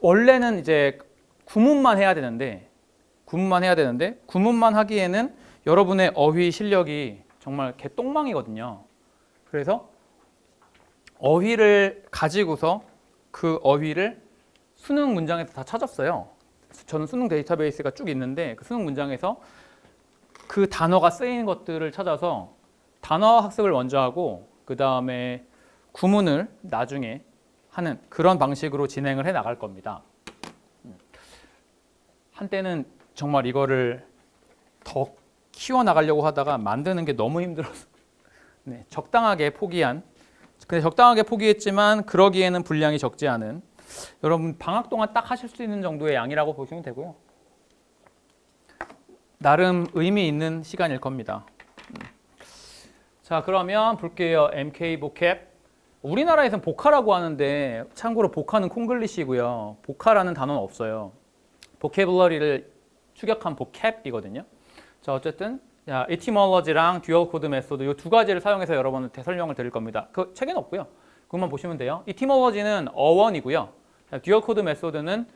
원래는 이제 구문만 해야 되는데 구문만 하기에는 여러분의 어휘 실력이 정말 개똥망이거든요. 그래서 어휘를 가지고서 그 어휘를 수능 문장에서 다 찾았어요. 저는 수능 데이터베이스가 쭉 있는데 그 수능 문장에서 그 단어가 쓰이는 것들을 찾아서 단어 학습을 먼저 하고 그 다음에 구문을 나중에 하는 그런 방식으로 진행을 해 나갈 겁니다. 한때는 정말 이거를 더 키워나가려고 하다가 만드는 게 너무 힘들어서 네, 적당하게 포기했지만 그러기에는 분량이 적지 않은 여러분 방학 동안 딱 하실 수 있는 정도의 양이라고 보시면 되고요. 나름 의미 있는 시간일 겁니다. 자, 그러면 볼게요. MK 보캡. 우리나라에서는 보카라고 하는데 참고로 보카는 콩글리시고요. 보카라는 단어는 없어요. 보캐블러리를 추격한 보캡이거든요. 자, 어쨌든 에티멀러지랑 듀얼 코드 메소드 이 두 가지를 사용해서 여러분한테 설명을 드릴 겁니다. 그 책에는 없고요. 그것만 보시면 돼요. 에티멀러지는 어원이고요. 듀얼 코드 메소드는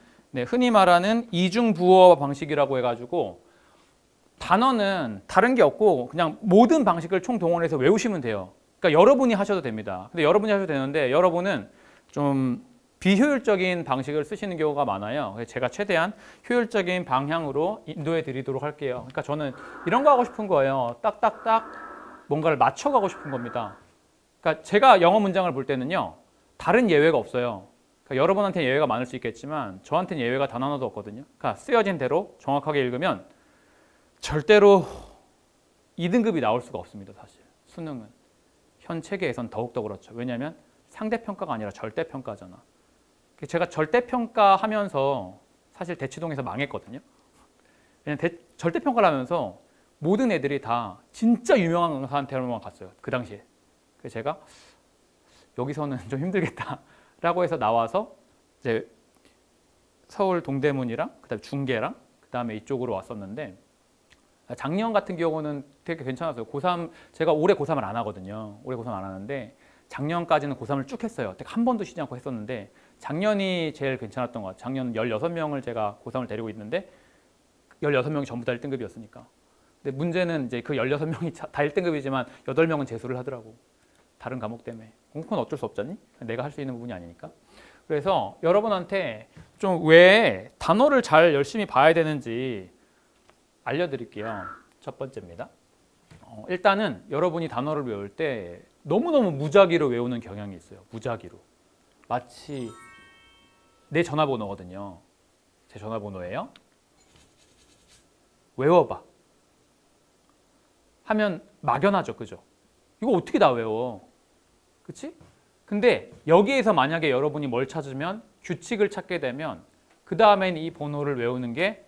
흔히 말하는 이중 부호 방식이라고 해가지고 단어는 다른 게 없고 그냥 모든 방식을 총동원해서 외우시면 돼요. 그러니까 여러분이 하셔도 됩니다. 근데 여러분이 하셔도 되는데 여러분은 좀 비효율적인 방식을 쓰시는 경우가 많아요. 그래서 제가 최대한 효율적인 방향으로 인도해 드리도록 할게요. 그러니까 저는 이런 거 하고 싶은 거예요. 딱딱딱 뭔가를 맞춰가고 싶은 겁니다. 그러니까 제가 영어 문장을 볼 때는요. 다른 예외가 없어요. 그러니까 여러분한테는 예외가 많을 수 있겠지만 저한테는 예외가 단 하나도 없거든요. 그러니까 쓰여진 대로 정확하게 읽으면 절대로 2등급이 나올 수가 없습니다. 사실 수능은. 현 체계에선 더욱더 그렇죠. 왜냐하면 상대평가가 아니라 절대평가잖아. 제가 절대평가하면서 사실 대치동에서 망했거든요. 왜냐면 절대평가를 하면서 모든 애들이 다 진짜 유명한 강사한테만 갔어요. 그 당시에. 그래서 제가 여기서는 좀 힘들겠다라고 해서 나와서 이제 서울 동대문이랑 그다음에 중계랑 그다음에 이쪽으로 왔었는데 작년 같은 경우는 되게 괜찮았어요. 고3 제가 올해 고3을 안 하거든요. 올해 고3 안 하는데 작년까지는 고3을 쭉 했어요. 한 번도 쉬지 않고 했었는데 작년이 제일 괜찮았던 것 같아요. 작년 16명을 제가 고3을 데리고 있는데 16명이 전부 다 1등급이었으니까. 근데 문제는 이제 그 16명이 다 1등급이지만 8명은 재수를 하더라고. 다른 과목 때문에. 공부는 어쩔 수 없잖니? 내가 할 수 있는 부분이 아니니까. 그래서 여러분한테 좀 왜 단어를 잘 열심히 봐야 되는지 알려드릴게요. 첫 번째입니다. 일단은 여러분이 단어를 외울 때 너무너무 무작위로 외우는 경향이 있어요. 무작위로. 마치 내 전화번호거든요. 제 전화번호예요. 외워봐. 하면 막연하죠. 그죠? 이거 어떻게 다 외워? 그치? 근데 여기에서 만약에 여러분이 뭘 찾으면 규칙을 찾게 되면 그 다음엔 이 번호를 외우는 게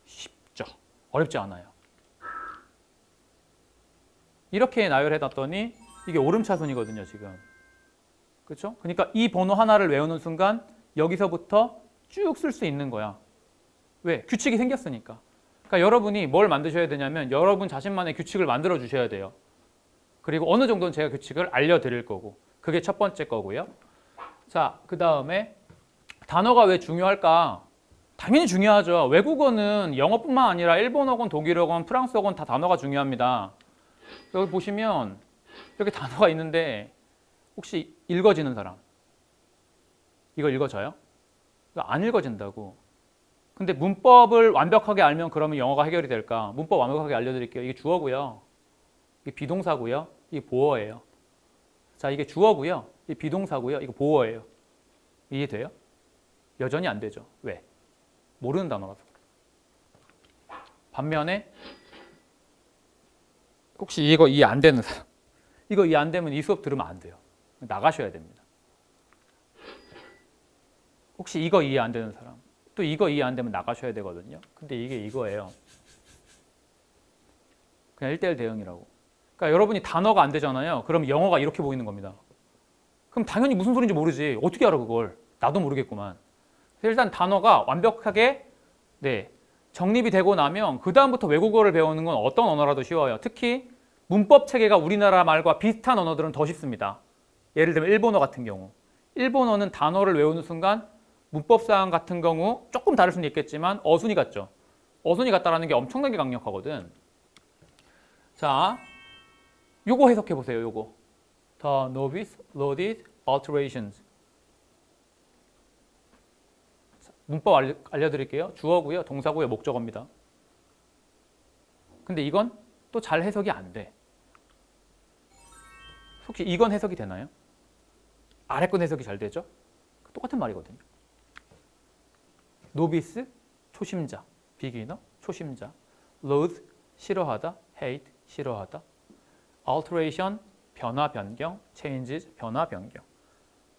쉽죠. 어렵지 않아요. 이렇게 나열해놨더니 이게 오름차순이거든요. 지금. 그렇죠? 그러니까 이 번호 하나를 외우는 순간 여기서부터 쭉 쓸 수 있는 거야. 왜? 규칙이 생겼으니까. 그러니까 여러분이 뭘 만드셔야 되냐면 여러분 자신만의 규칙을 만들어 주셔야 돼요. 그리고 어느 정도는 제가 규칙을 알려드릴 거고 그게 첫 번째 거고요. 자, 그 다음에 단어가 왜 중요할까? 당연히 중요하죠. 외국어는 영어뿐만 아니라 일본어건 독일어건 프랑스어건 다 단어가 중요합니다. 여기 보시면 여기 단어가 있는데 혹시 읽어지는 사람? 이거 읽어져요? 이거 안 읽어진다고. 근데 문법을 완벽하게 알면 그러면 영어가 해결이 될까? 문법 완벽하게 알려드릴게요. 이게 주어고요. 이게 비동사고요. 이게 보어예요. 자, 이게 주어고요. 이게 비동사고요. 이거 보어예요. 이해돼요? 여전히 안 되죠. 왜? 모르는 단어라서. 반면에 혹시 이거 이해 안 되는 사람? 이거 이해 안 되면 이 수업 들으면 안 돼요. 나가셔야 됩니다. 혹시 이거 이해 안 되는 사람? 또 이거 이해 안 되면 나가셔야 되거든요. 근데 이게 이거예요. 그냥 1:1 대응이라고. 그러니까 여러분이 단어가 안 되잖아요. 그럼 영어가 이렇게 보이는 겁니다. 그럼 당연히 무슨 소리인지 모르지. 어떻게 알아 그걸? 나도 모르겠구만. 일단 단어가 완벽하게 정립이 되고 나면 그 다음부터 외국어를 배우는 건 어떤 언어라도 쉬워요. 특히 문법 체계가 우리나라 말과 비슷한 언어들은 더 쉽습니다. 예를 들면 일본어 같은 경우. 일본어는 단어를 외우는 순간 문법상 같은 경우 조금 다를 수는 있겠지만 어순이 같죠. 어순이 같다라는 게 엄청나게 강력하거든. 자, 요거 해석해 보세요. 요거. The novice loaded alterations. 문법 알려드릴게요. 주어고요, 동사고요, 목적어입니다. 근데 이건 또 잘 해석이 안 돼. 혹시 이건 해석이 되나요? 아래 건 해석이 잘 되죠? 똑같은 말이거든요. 노비스, 초심자, 비기너, 초심자. loathe, 싫어하다, hate, 싫어하다. alteration, 변화, 변경, changes, 변화, 변경.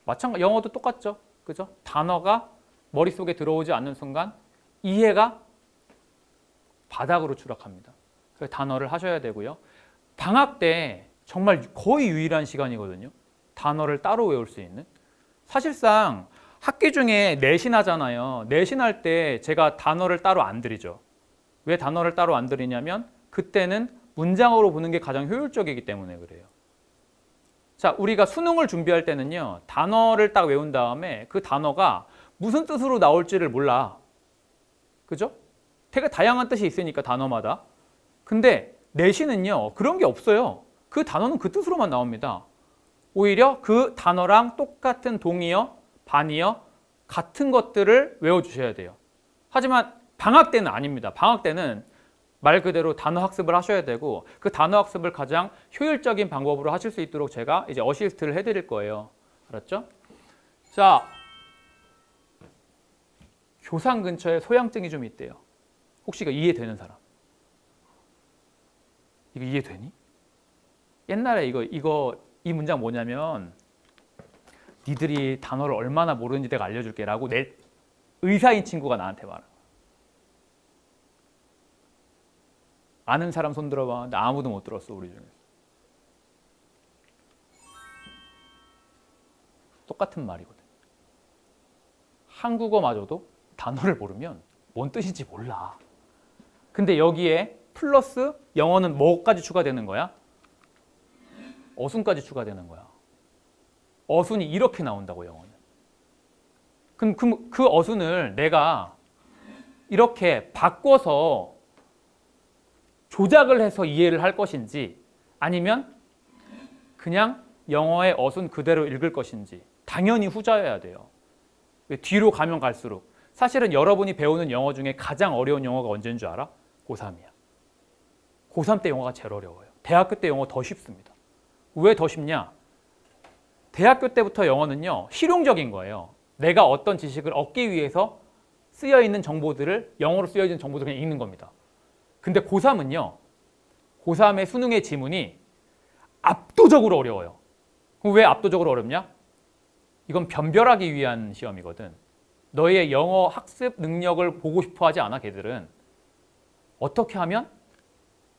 마찬가지, 영어도 똑같죠? 그죠? 단어가 머릿속에 들어오지 않는 순간 이해가 바닥으로 추락합니다. 그래서 단어를 하셔야 되고요. 방학 때 정말 거의 유일한 시간이거든요. 단어를 따로 외울 수 있는. 사실상 학기 중에 내신하잖아요. 내신할 때 제가 단어를 따로 안 드리죠. 왜 단어를 따로 안 드리냐면 그때는 문장으로 보는 게 가장 효율적이기 때문에 그래요. 자, 우리가 수능을 준비할 때는요. 단어를 딱 외운 다음에 그 단어가 무슨 뜻으로 나올지를 몰라. 그죠? 되게 다양한 뜻이 있으니까 단어마다. 근데 내신은요. 그런 게 없어요. 그 단어는 그 뜻으로만 나옵니다. 오히려 그 단어랑 똑같은 동의어, 반의어, 같은 것들을 외워주셔야 돼요. 하지만 방학 때는 아닙니다. 방학 때는 말 그대로 단어 학습을 하셔야 되고 그 단어 학습을 가장 효율적인 방법으로 하실 수 있도록 제가 이제 어시스트를 해드릴 거예요. 알았죠? 자, 교상 근처에 소양증이 좀 있대요. 혹시 이거 이해되는 사람? 이거 이해되니? 옛날에 이 문장 뭐냐면 니들이 단어를 얼마나 모르는지 내가 알려줄게 라고 내 의사인 친구가 나한테 말해. 아는 사람 손 들어봐. 근데 아무도 못 들었어 우리 중에서. 똑같은 말이거든. 한국어마저도 단어를 모르면 뭔 뜻인지 몰라. 근데 여기에 플러스 영어는 뭐까지 추가되는 거야? 어순까지 추가되는 거야. 어순이 이렇게 나온다고 영어는. 그럼 그 어순을 내가 이렇게 바꿔서 조작을 해서 이해를 할 것인지 아니면 그냥 영어의 어순 그대로 읽을 것인지 당연히 후자여야 돼요. 뒤로 가면 갈수록 사실은 여러분이 배우는 영어 중에 가장 어려운 영어가 언제인 줄 알아? 고3이야. 고3 때 영어가 제일 어려워요. 대학교 때 영어 더 쉽습니다. 왜 더 쉽냐? 대학교 때부터 영어는요. 실용적인 거예요. 내가 어떤 지식을 얻기 위해서 쓰여있는 정보들을 영어로 쓰여있는 정보들을 그냥 읽는 겁니다. 근데 고3은요. 고3의 수능의 지문이 압도적으로 어려워요. 그럼 왜 압도적으로 어렵냐? 이건 변별하기 위한 시험이거든. 너의 영어 학습 능력을 보고 싶어 하지 않아, 걔들은. 어떻게 하면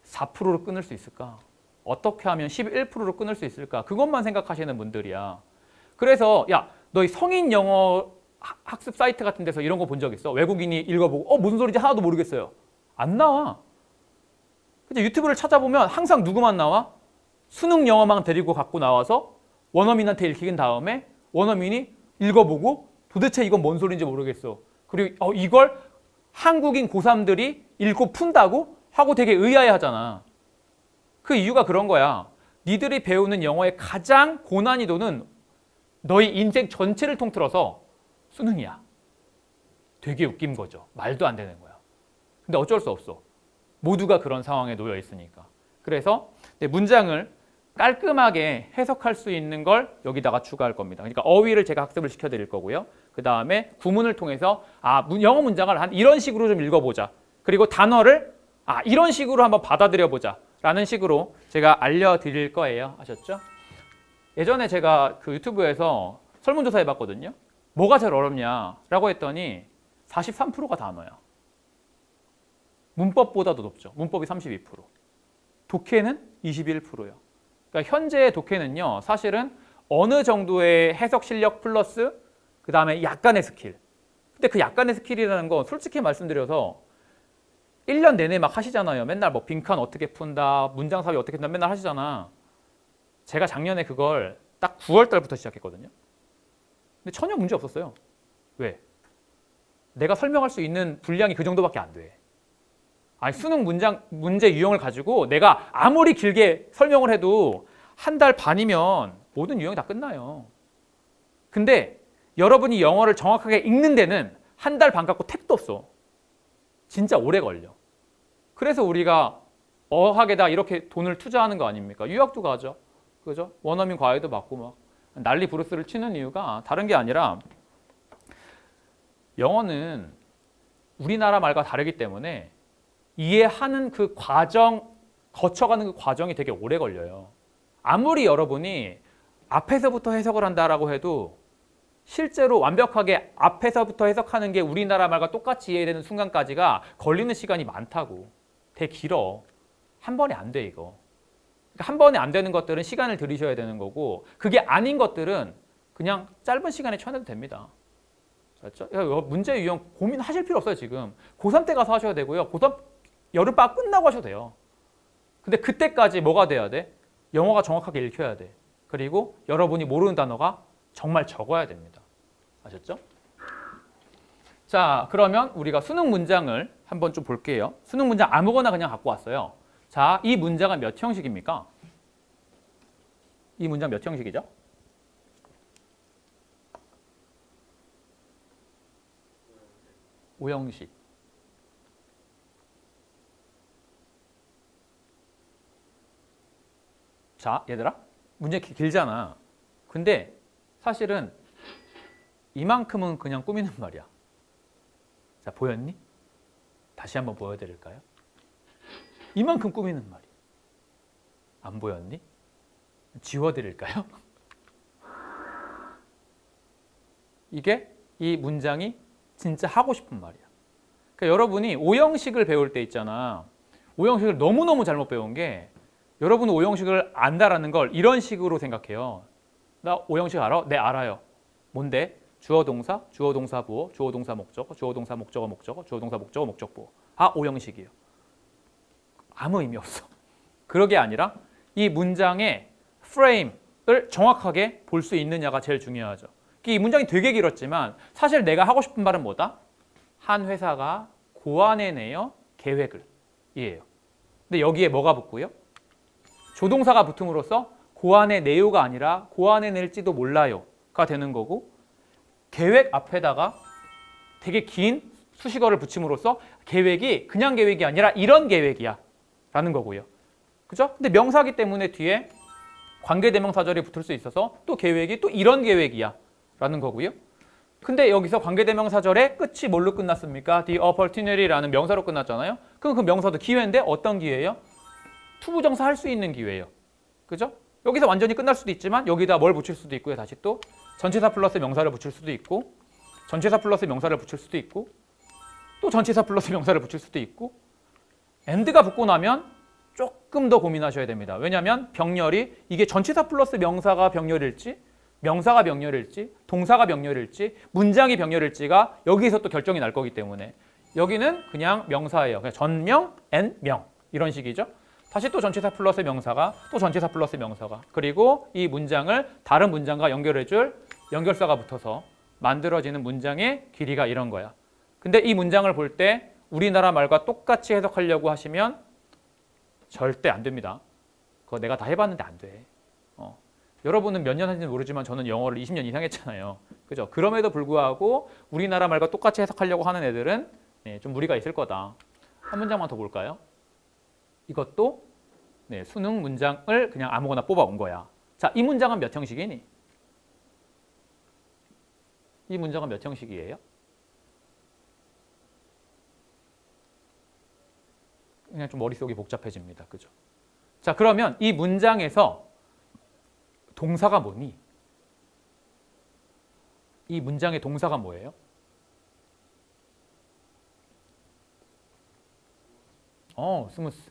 4%로 끊을 수 있을까? 어떻게 하면 11%로 끊을 수 있을까? 그것만 생각하시는 분들이야. 그래서 야, 너희 성인 영어 학습 사이트 같은 데서 이런 거 본 적 있어? 외국인이 읽어보고 무슨 소리인지 하나도 모르겠어요. 안 나와. 근데 유튜브를 찾아보면 항상 누구만 나와? 수능 영어만 데리고 갖고 나와서 원어민한테 읽힌 다음에 원어민이 읽어보고 도대체 이건 뭔 소리인지 모르겠어. 그리고 이걸 한국인 고3들이 읽고 푼다고? 하고 되게 의아해하잖아. 그 이유가 그런 거야. 니들이 배우는 영어의 가장 고난이도는 너희 인생 전체를 통틀어서 수능이야. 되게 웃긴 거죠. 말도 안 되는 거야. 근데 어쩔 수 없어. 모두가 그런 상황에 놓여 있으니까. 그래서 문장을 깔끔하게 해석할 수 있는 걸 여기다가 추가할 겁니다. 그러니까 어휘를 제가 학습을 시켜드릴 거고요. 그 다음에 구문을 통해서 영어 문장을 한 이런 식으로 좀 읽어보자. 그리고 단어를 이런 식으로 한번 받아들여보자. 라는 식으로 제가 알려드릴 거예요. 아셨죠? 예전에 제가 그 유튜브에서 설문조사 해봤거든요. 뭐가 제일 어렵냐라고 했더니 43%가 단어야. 문법보다도 높죠. 문법이 32%. 독해는 21%요. 그러니까 현재의 독해는요. 사실은 어느 정도의 해석 실력 플러스 그 다음에 약간의 스킬. 근데 그 약간의 스킬이라는 건 솔직히 말씀드려서 1년 내내 막 하시잖아요. 맨날 뭐 빈칸 어떻게 푼다, 문장 삽입 어떻게 푼다 맨날 하시잖아. 제가 작년에 그걸 딱 9월 달부터 시작했거든요. 근데 전혀 문제 없었어요. 왜? 내가 설명할 수 있는 분량이 그 정도밖에 안 돼. 아니, 수능 문제 유형을 가지고 내가 아무리 길게 설명을 해도 한 달 반이면 모든 유형이 다 끝나요. 근데 여러분이 영어를 정확하게 읽는 데는 한 달 반 갖고 택도 없어. 진짜 오래 걸려. 그래서 우리가 어학에다 이렇게 돈을 투자하는 거 아닙니까? 유학도 가죠. 그죠? 원어민 과외도 받고 막 난리 부르스를 치는 이유가 다른 게 아니라 영어는 우리나라 말과 다르기 때문에 이해하는 그 과정, 거쳐가는 그 과정이 되게 오래 걸려요. 아무리 여러분이 앞에서부터 해석을 한다라고 해도 실제로 완벽하게 앞에서부터 해석하는 게 우리나라 말과 똑같이 이해되는 순간까지가 걸리는 시간이 많다고. 되게 길어. 한 번에 안 돼, 이거. 그러니까 한 번에 안 되는 것들은 시간을 들이셔야 되는 거고, 그게 아닌 것들은 그냥 짧은 시간에 쳐내도 됩니다. 알았죠? 문제 유형 고민하실 필요 없어요, 지금. 고3 때 가서 하셔야 되고요. 고3 여름방학 끝나고 하셔도 돼요. 근데 그때까지 뭐가 돼야 돼? 영어가 정확하게 읽혀야 돼. 그리고 여러분이 모르는 단어가 정말 적어야 됩니다. 아셨죠? 자, 그러면 우리가 수능 문장을 한번 좀 볼게요. 수능 문장 아무거나 그냥 갖고 왔어요. 자, 이 문장은 몇 형식입니까? 이 문장 몇 형식이죠? 오형식. 자, 얘들아, 문제 길잖아. 근데 사실은 이만큼은 그냥 꾸미는 말이야. 자, 보였니? 다시 한번 보여드릴까요? 이만큼 꾸미는 말이야. 안 보였니? 지워드릴까요? 이게 이 문장이 진짜 하고 싶은 말이야. 그러니까 여러분이 오형식을 배울 때 있잖아. 오형식을 너무너무 잘못 배운 게 여러분은 오형식을 안다라는 걸 이런 식으로 생각해요. 나 오형식 알아? 네, 알아요. 뭔데? 주어 동사, 주어 동사 부어, 주어 동사 목적어, 주어 동사 목적어 목적어, 주어 동사 목적어 목적 부어. 아, 오형식이에요. 아무 의미 없어. 그러게 아니라 이 문장의 프레임을 정확하게 볼 수 있느냐가 제일 중요하죠. 이 문장이 되게 길었지만 사실 내가 하고 싶은 말은 뭐다? 한 회사가 고안해내요 계획을 이에요. 근데 여기에 뭐가 붙고요? 조동사가 붙음으로써 고안해내요가 아니라 고안해낼지도 몰라요가 되는 거고, 계획 앞에다가 되게 긴 수식어를 붙임으로써 계획이 그냥 계획이 아니라 이런 계획이야 라는 거고요. 그죠? 근데 명사기 때문에 뒤에 관계대명사절이 붙을 수 있어서 또 계획이 또 이런 계획이야 라는 거고요. 근데 여기서 관계대명사절의 끝이 뭘로 끝났습니까? The opportunity라는 명사로 끝났잖아요. 그럼 그 명사도 기회인데 어떤 기회예요? 투부정사 할 수 있는 기회예요. 그죠? 여기서 완전히 끝날 수도 있지만 여기다 뭘 붙일 수도 있고요. 다시 또 전치사 플러스 명사를 붙일 수도 있고, 전치사 플러스 명사를 붙일 수도 있고, 또 전치사 플러스 명사를 붙일 수도 있고, and가 붙고 나면 조금 더 고민하셔야 됩니다. 왜냐하면 병렬이 이게 전치사 플러스 명사가 병렬일지, 명사가 병렬일지, 동사가 병렬일지, 문장이 병렬일지가 여기서 또 결정이 날 거기 때문에 여기는 그냥 명사예요. 그냥 전명, and 명 이런 식이죠. 다시 또 전치사 플러스 명사가, 또 전치사 플러스 명사가, 그리고 이 문장을 다른 문장과 연결해줄 연결사가 붙어서 만들어지는 문장의 길이가 이런 거야. 근데 이 문장을 볼 때 우리나라 말과 똑같이 해석하려고 하시면 절대 안 됩니다. 그거 내가 다 해봤는데 안 돼. 여러분은 몇 년 하는지는 모르지만 저는 영어를 20년 이상 했잖아요. 그죠? 그럼에도 불구하고 우리나라 말과 똑같이 해석하려고 하는 애들은 좀 무리가 있을 거다. 한 문장만 더 볼까요? 이것도 수능 문장을 그냥 아무거나 뽑아온 거야. 자, 이 문장은 몇 형식이니? 이 문장은 몇 형식이에요? 그냥 좀 머릿속이 복잡해집니다. 그죠? 자, 그러면 이 문장에서 동사가 뭐니? 이 문장의 동사가 뭐예요? 스무스.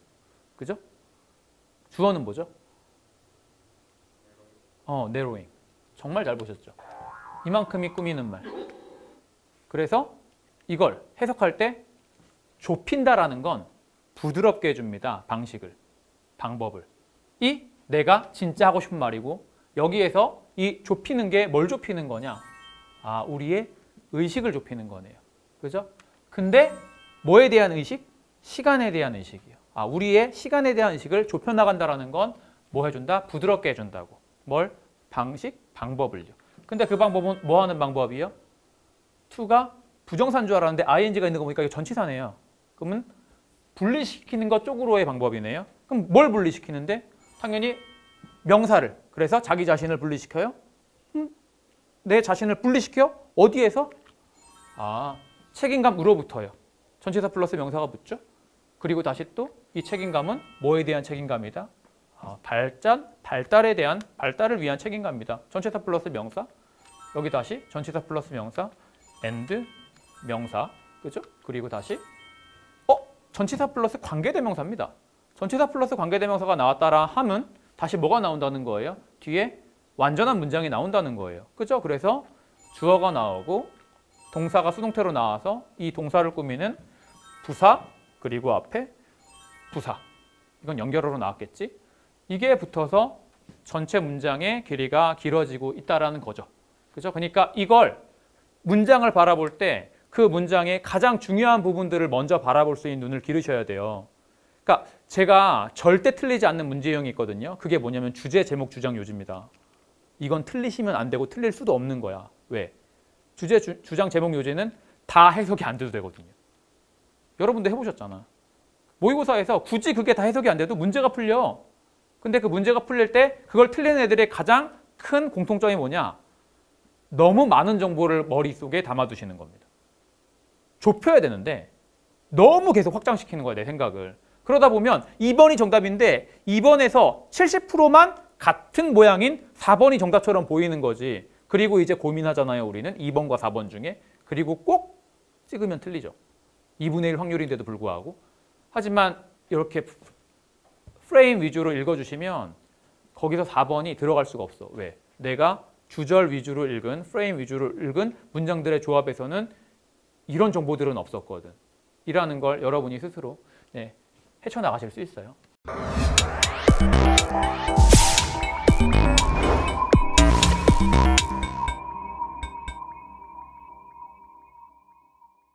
그죠? 주어는 뭐죠? narrowing. 정말 잘 보셨죠? 이만큼이 꾸미는 말. 그래서 이걸 해석할 때 좁힌다라는 건 부드럽게 해줍니다. 방식을, 방법을. 이 내가 진짜 하고 싶은 말이고, 여기에서 이 좁히는 게 뭘 좁히는 거냐? 아, 우리의 의식을 좁히는 거네요. 그죠? 근데 뭐에 대한 의식? 시간에 대한 의식이요. 우리의 시간에 대한 의식을 좁혀나간다라는 건 뭐 해준다? 부드럽게 해준다고. 뭘? 방식? 방법을요. 근데 그 방법은 뭐 하는 방법이요? to가 부정사인 줄 알았는데 ing가 있는 거 보니까 이게 전치사네요. 그러면 분리시키는 것 쪽으로의 방법이네요. 그럼 뭘 분리시키는데? 당연히 명사를. 그래서 자기 자신을 분리시켜요. 내 자신을 분리시켜? 어디에서? 책임감으로부터요. 전치사 플러스 명사가 붙죠. 그리고 다시 또 이 책임감은 뭐에 대한 책임감이다? 발달에 대한, 발달을 위한 책임감이다. 전치사 플러스 명사. 여기 다시 전치사 플러스 명사. and 명사. 그죠? 그리고 다시 전치사 플러스 관계대명사입니다. 전치사 플러스 관계대명사가 나왔다라 함은 다시 뭐가 나온다는 거예요? 뒤에 완전한 문장이 나온다는 거예요. 그죠? 그래서 주어가 나오고 동사가 수동태로 나와서 이 동사를 꾸미는 부사 그리고 앞에 부사. 이건 연결어로 나왔겠지? 이게 붙어서 전체 문장의 길이가 길어지고 있다라는 거죠. 그죠? 그러니까 이걸 문장을 바라볼 때 그 문장의 가장 중요한 부분들을 먼저 바라볼 수 있는 눈을 기르셔야 돼요. 그러니까 제가 절대 틀리지 않는 문제형이 있거든요. 그게 뭐냐면 주제, 제목, 주장, 요지입니다. 이건 틀리시면 안 되고 틀릴 수도 없는 거야. 왜? 주제, 주장, 제목, 요지는 다 해석이 안 돼도 되거든요. 여러분도 해보셨잖아. 모의고사에서 굳이 그게 다 해석이 안 돼도 문제가 풀려. 근데 그 문제가 풀릴 때 그걸 틀리는 애들의 가장 큰 공통점이 뭐냐? 너무 많은 정보를 머릿속에 담아두시는 겁니다. 좁혀야 되는데 너무 계속 확장시키는 거야, 내 생각을. 그러다 보면 2번이 정답인데 2번에서 70%만 같은 모양인 4번이 정답처럼 보이는 거지. 그리고 이제 고민하잖아요, 우리는 2번과 4번 중에. 그리고 꼭 찍으면 틀리죠. 2분의 1 확률인데도 불구하고. 하지만 이렇게 프레임 위주로 읽어주시면 거기서 4번이 들어갈 수가 없어. 왜? 내가 주절 위주로 읽은, 프레임 위주로 읽은 문장들의 조합에서는 이런 정보들은 없었거든. 이라는 걸 여러분이 스스로 헤쳐나가실 수 있어요.